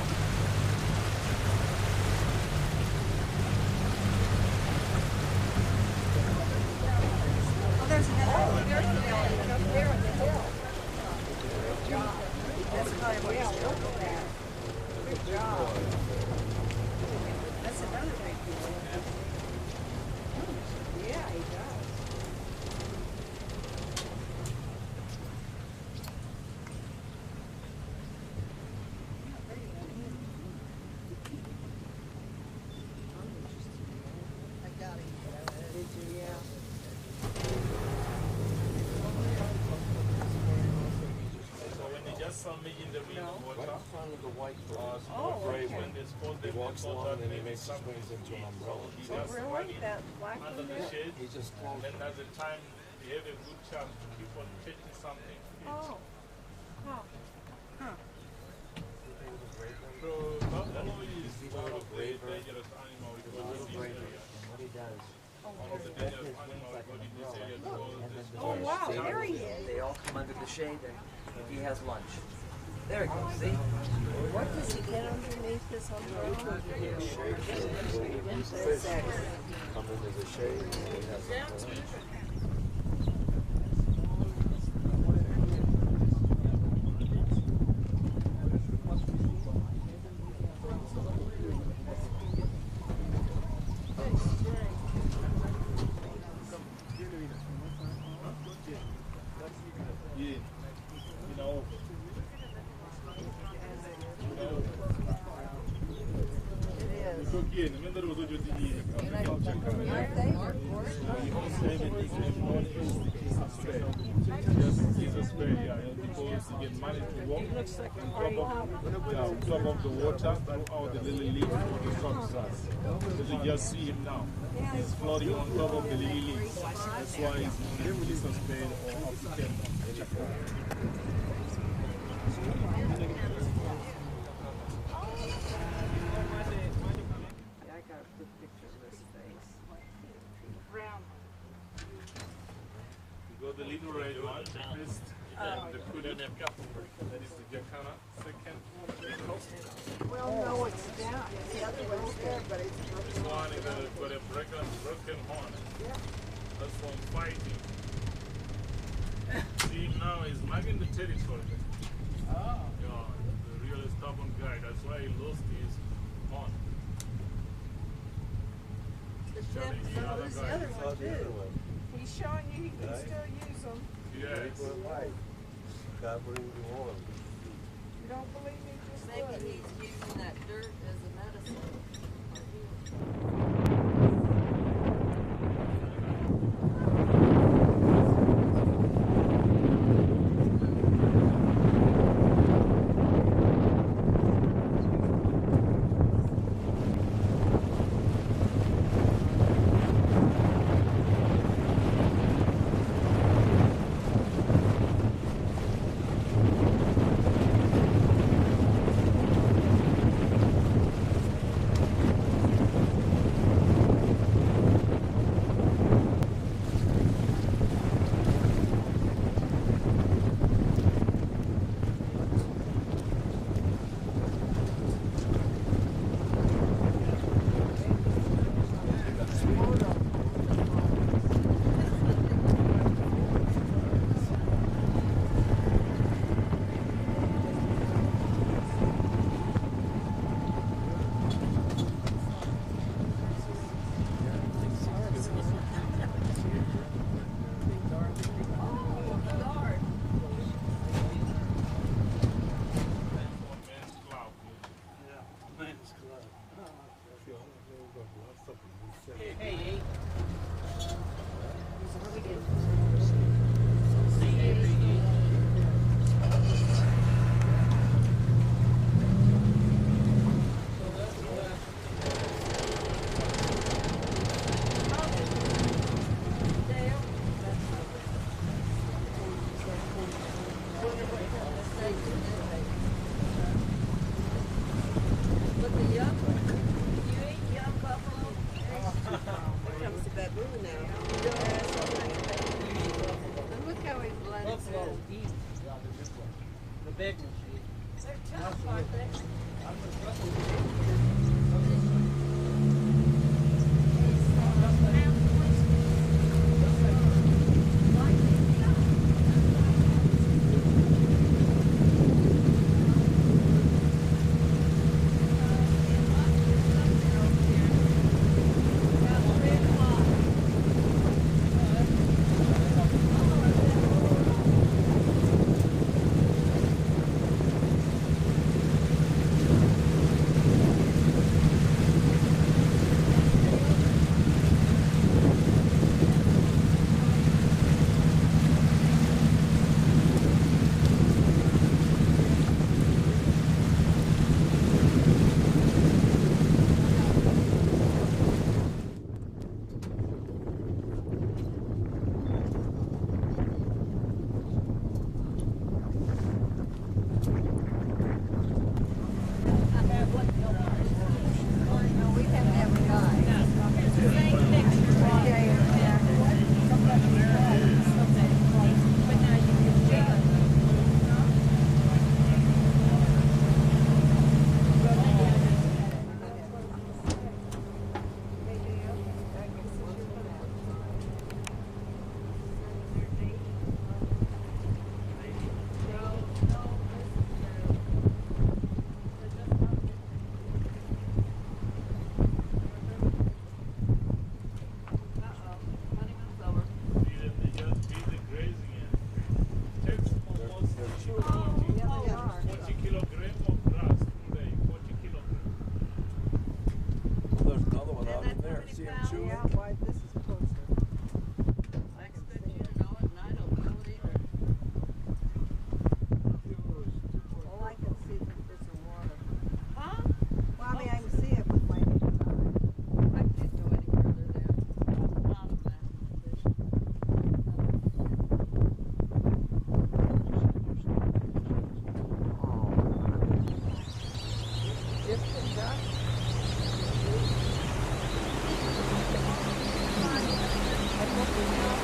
[SPEAKER 10] Oh, there's another. There's another up there on the hill. Good job. That's probably where he's going there. Good job. That's another big deal. Yeah, he does.
[SPEAKER 4] I got him.
[SPEAKER 10] Did you? Yeah.
[SPEAKER 9] So when they just submerge them in the water,
[SPEAKER 3] front of the white cross,
[SPEAKER 10] Oh,
[SPEAKER 3] gray
[SPEAKER 10] okay.
[SPEAKER 9] when they spot
[SPEAKER 3] he
[SPEAKER 9] them,
[SPEAKER 3] walks
[SPEAKER 9] they thought
[SPEAKER 3] along
[SPEAKER 9] that
[SPEAKER 3] and then he
[SPEAKER 9] maybe
[SPEAKER 3] makes his
[SPEAKER 9] something
[SPEAKER 3] wings into an umbrella.
[SPEAKER 9] he
[SPEAKER 10] So
[SPEAKER 9] just
[SPEAKER 10] really,
[SPEAKER 9] running
[SPEAKER 10] that black
[SPEAKER 9] under
[SPEAKER 10] one
[SPEAKER 9] the
[SPEAKER 10] there?
[SPEAKER 9] shade.
[SPEAKER 3] He just closed
[SPEAKER 9] Then at the time, they have a good chance to keep on catching something.
[SPEAKER 10] Oh. Huh. Huh.
[SPEAKER 9] So buffalo is one of the dangerous animals we got in this area.
[SPEAKER 5] What he does,
[SPEAKER 9] One of the dangerous animals we got in this area because
[SPEAKER 10] Oh, wow. There he is.
[SPEAKER 5] they all come under the shade and he has lunch. There he goes, see?
[SPEAKER 10] What does he get underneath this umbrella?
[SPEAKER 3] Come into the shade and he has
[SPEAKER 9] yeah, you know, again, remember was what you did. Because you get money to walk on top of the water throughout the lily leaves or the soft grass. So you just see him now. He's floating on top of the lily leaves. That's why he's known as Jesus Spade or African elephant.
[SPEAKER 10] Yeah, I got a good picture of this face. Round.
[SPEAKER 9] You got the little red one, the first, the kudu, that is the jacana, second, the coast.
[SPEAKER 10] Well, no, it's down. The other one's there, but it's
[SPEAKER 9] This one is got a broken horn. That's from fighting. See him now, he's marking the territory. Oh. Yeah, the real stubborn guy. That's why he lost his horn.
[SPEAKER 10] the
[SPEAKER 9] Showing
[SPEAKER 10] tip,
[SPEAKER 9] the
[SPEAKER 10] so
[SPEAKER 9] other
[SPEAKER 10] does the
[SPEAKER 9] guy.
[SPEAKER 10] other one too. He's showing you he can still use them.
[SPEAKER 9] Yes.
[SPEAKER 8] Covering the wall.
[SPEAKER 10] You don't believe me? Just
[SPEAKER 4] Maybe
[SPEAKER 10] look.
[SPEAKER 4] he's using that dirt as a medicine. 20
[SPEAKER 3] See him
[SPEAKER 4] pounds?
[SPEAKER 3] chewing?
[SPEAKER 2] Yeah, why this is closer.
[SPEAKER 4] I expect you to know it, and I don't know it either.
[SPEAKER 2] All I can see is the water.
[SPEAKER 4] Huh?
[SPEAKER 2] Well, I mean, I can see it with my naked eye.
[SPEAKER 4] I can't go any further there. I'm out of that vision.
[SPEAKER 2] Different duck. I hope we have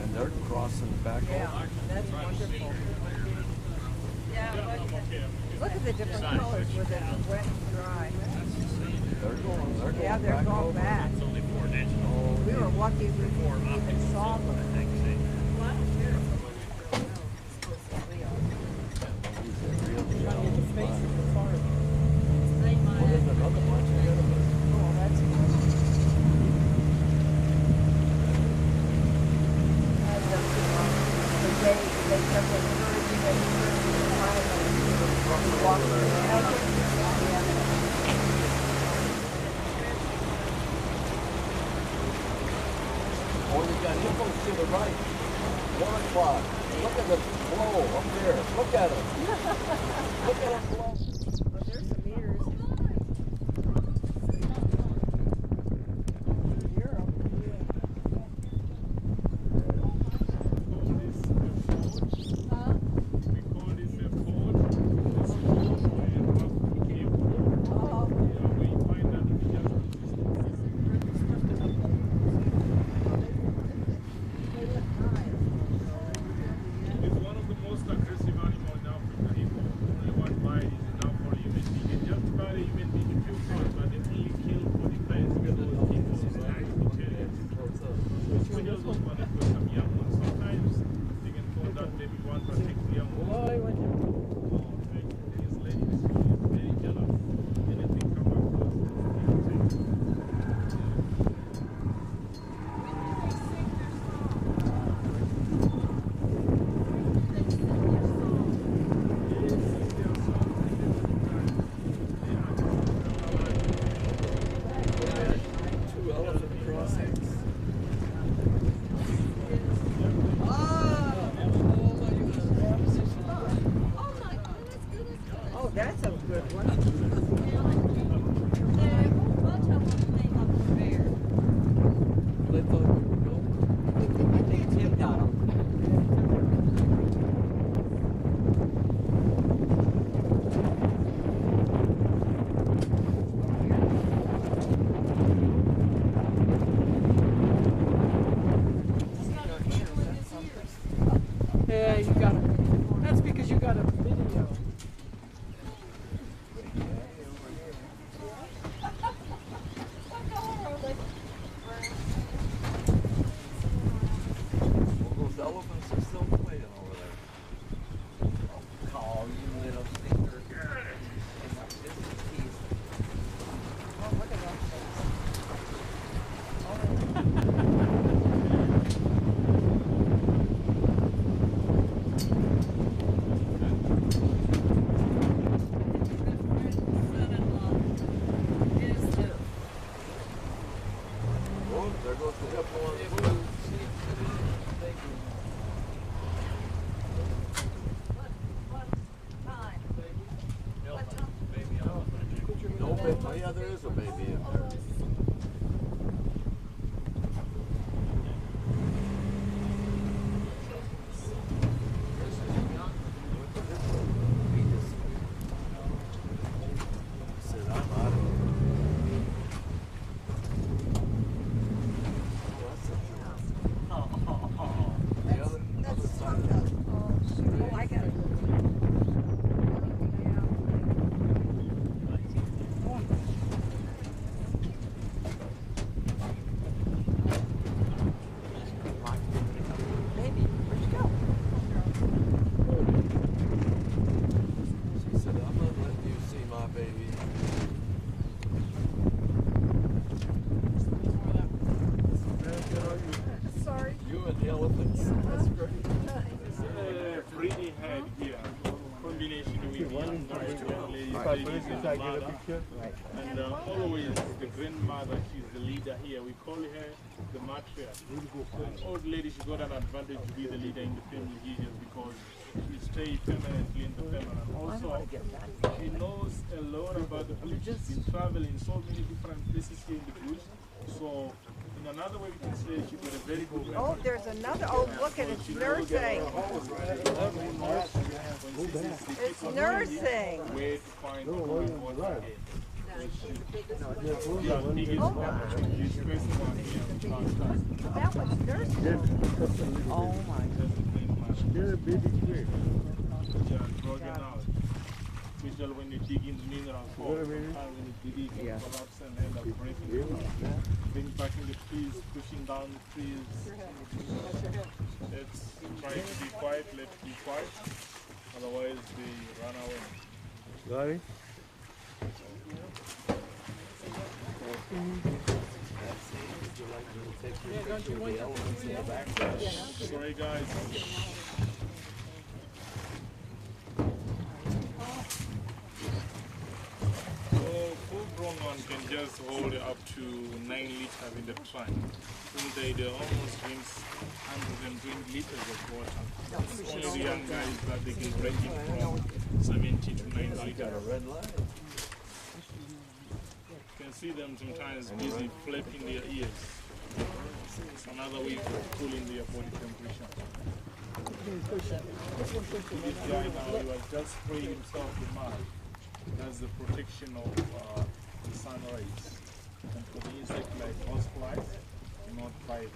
[SPEAKER 3] And they're crossing back over.
[SPEAKER 2] That's wonderful.
[SPEAKER 4] Yeah, but
[SPEAKER 2] Look at the different colors where it's wet and dry.
[SPEAKER 3] They're going
[SPEAKER 2] Yeah, they're
[SPEAKER 3] back
[SPEAKER 2] going
[SPEAKER 3] over.
[SPEAKER 2] back. We were lucky we even saw them. Oh, that's they kept encouraging us to walk
[SPEAKER 3] Oh, you got hippos to the right. 1 o'clock. Look at the flow up there. Look at it. Look at it flow.
[SPEAKER 2] Oh, there's some ears. Europe,
[SPEAKER 9] It's one of the most aggressive animals in Africa. Only one bite is enough.
[SPEAKER 3] There goes the hippo on the blue. No baby. Oh, yeah, there is a baby in there.
[SPEAKER 9] And always the grandmother, she's the leader here. We call her the matriarch. An old lady, she got an advantage to be the leader in the family here just because she stays permanently in the family. And also, she knows a lot about the bush. She's been traveling so many different places here in the bush. So, in another way, we can say she got a very good memory.
[SPEAKER 10] Oh, there's another. Oh, look at it. It's nursing. It's nursing.
[SPEAKER 9] Where to find what again.
[SPEAKER 10] That was nursing. Oh my God.
[SPEAKER 8] They're baby quick.
[SPEAKER 9] Especially when you dig in the minerals, sometimes when you dig it, it collapses and end up breaking. Then back in the trees, pushing down the trees. Let's try to be quiet, let's be quiet. Otherwise, they run away.
[SPEAKER 8] Got it?
[SPEAKER 9] Sorry, guys. Full-grown one can just hold up to 9 liters in the trunk. They almost drink 120 liters of water. It's only the young guys that they can drink it from 70 to 90 liters. You can see them sometimes busy flapping their ears. It's another way of cooling their body temperature. This guy now, he was just spraying himself with mud. That's the protection of the sun rays. And for the insect like horseflies, do not bite.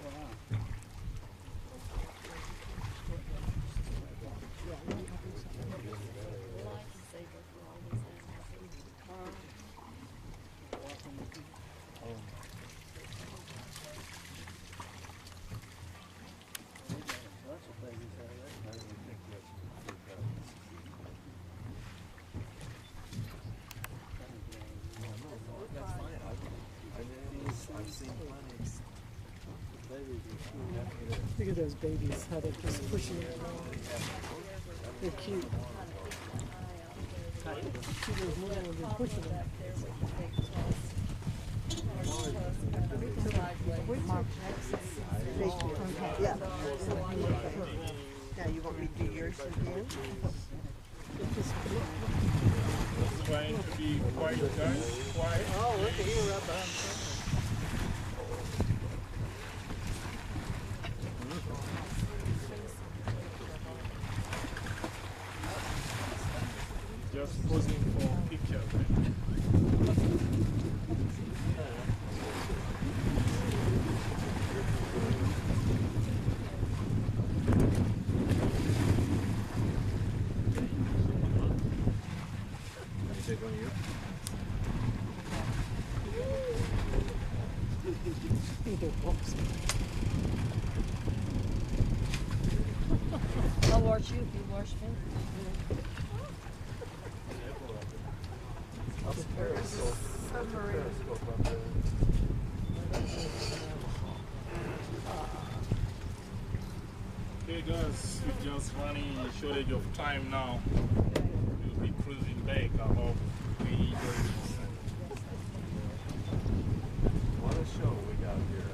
[SPEAKER 5] Look at those babies, how they're just pushing it around. They're cute. See those little ones, they're pushing them.
[SPEAKER 10] Yeah. Now you want me to do yours again?
[SPEAKER 9] Trying to be quiet, guys. Quiet.
[SPEAKER 5] Oh, look at you, Rabbi.
[SPEAKER 9] Just posing for pictures.
[SPEAKER 4] I'll wash you if you wash me.
[SPEAKER 9] Okay guys, we're just running a shortage of time now. We'll be cruising back. I hope we enjoy this.
[SPEAKER 3] What a show we got here.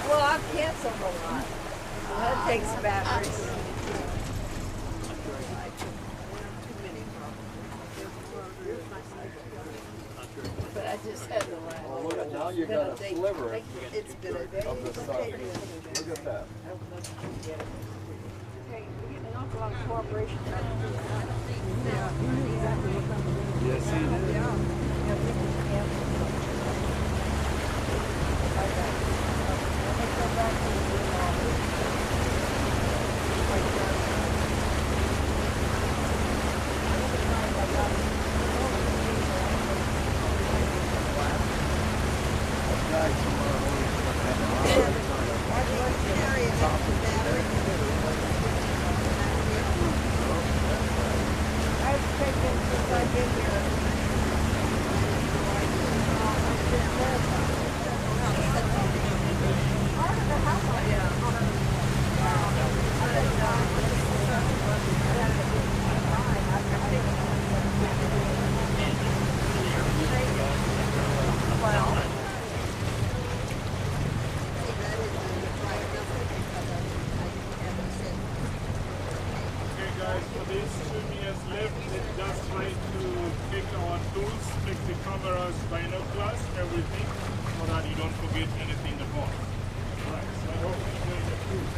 [SPEAKER 10] Well, I've canceled a lot. That takes batteries. But I just had the last.
[SPEAKER 3] Oh, look at now you got a sliver
[SPEAKER 10] It's been a day.
[SPEAKER 3] of the sun. Look at that.
[SPEAKER 10] Hey, we get an awful lot of cooperation.
[SPEAKER 3] Yes, he did.
[SPEAKER 9] Okay guys, for these 2 meters left, let's just try to take our tools, take the cameras, binoculars, everything, so that you don't forget anything at all. Alright, so I hope you enjoy the cruise.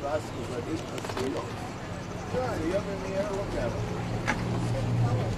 [SPEAKER 3] Rascals, I hate mosquitoes. See them in the air, look at them.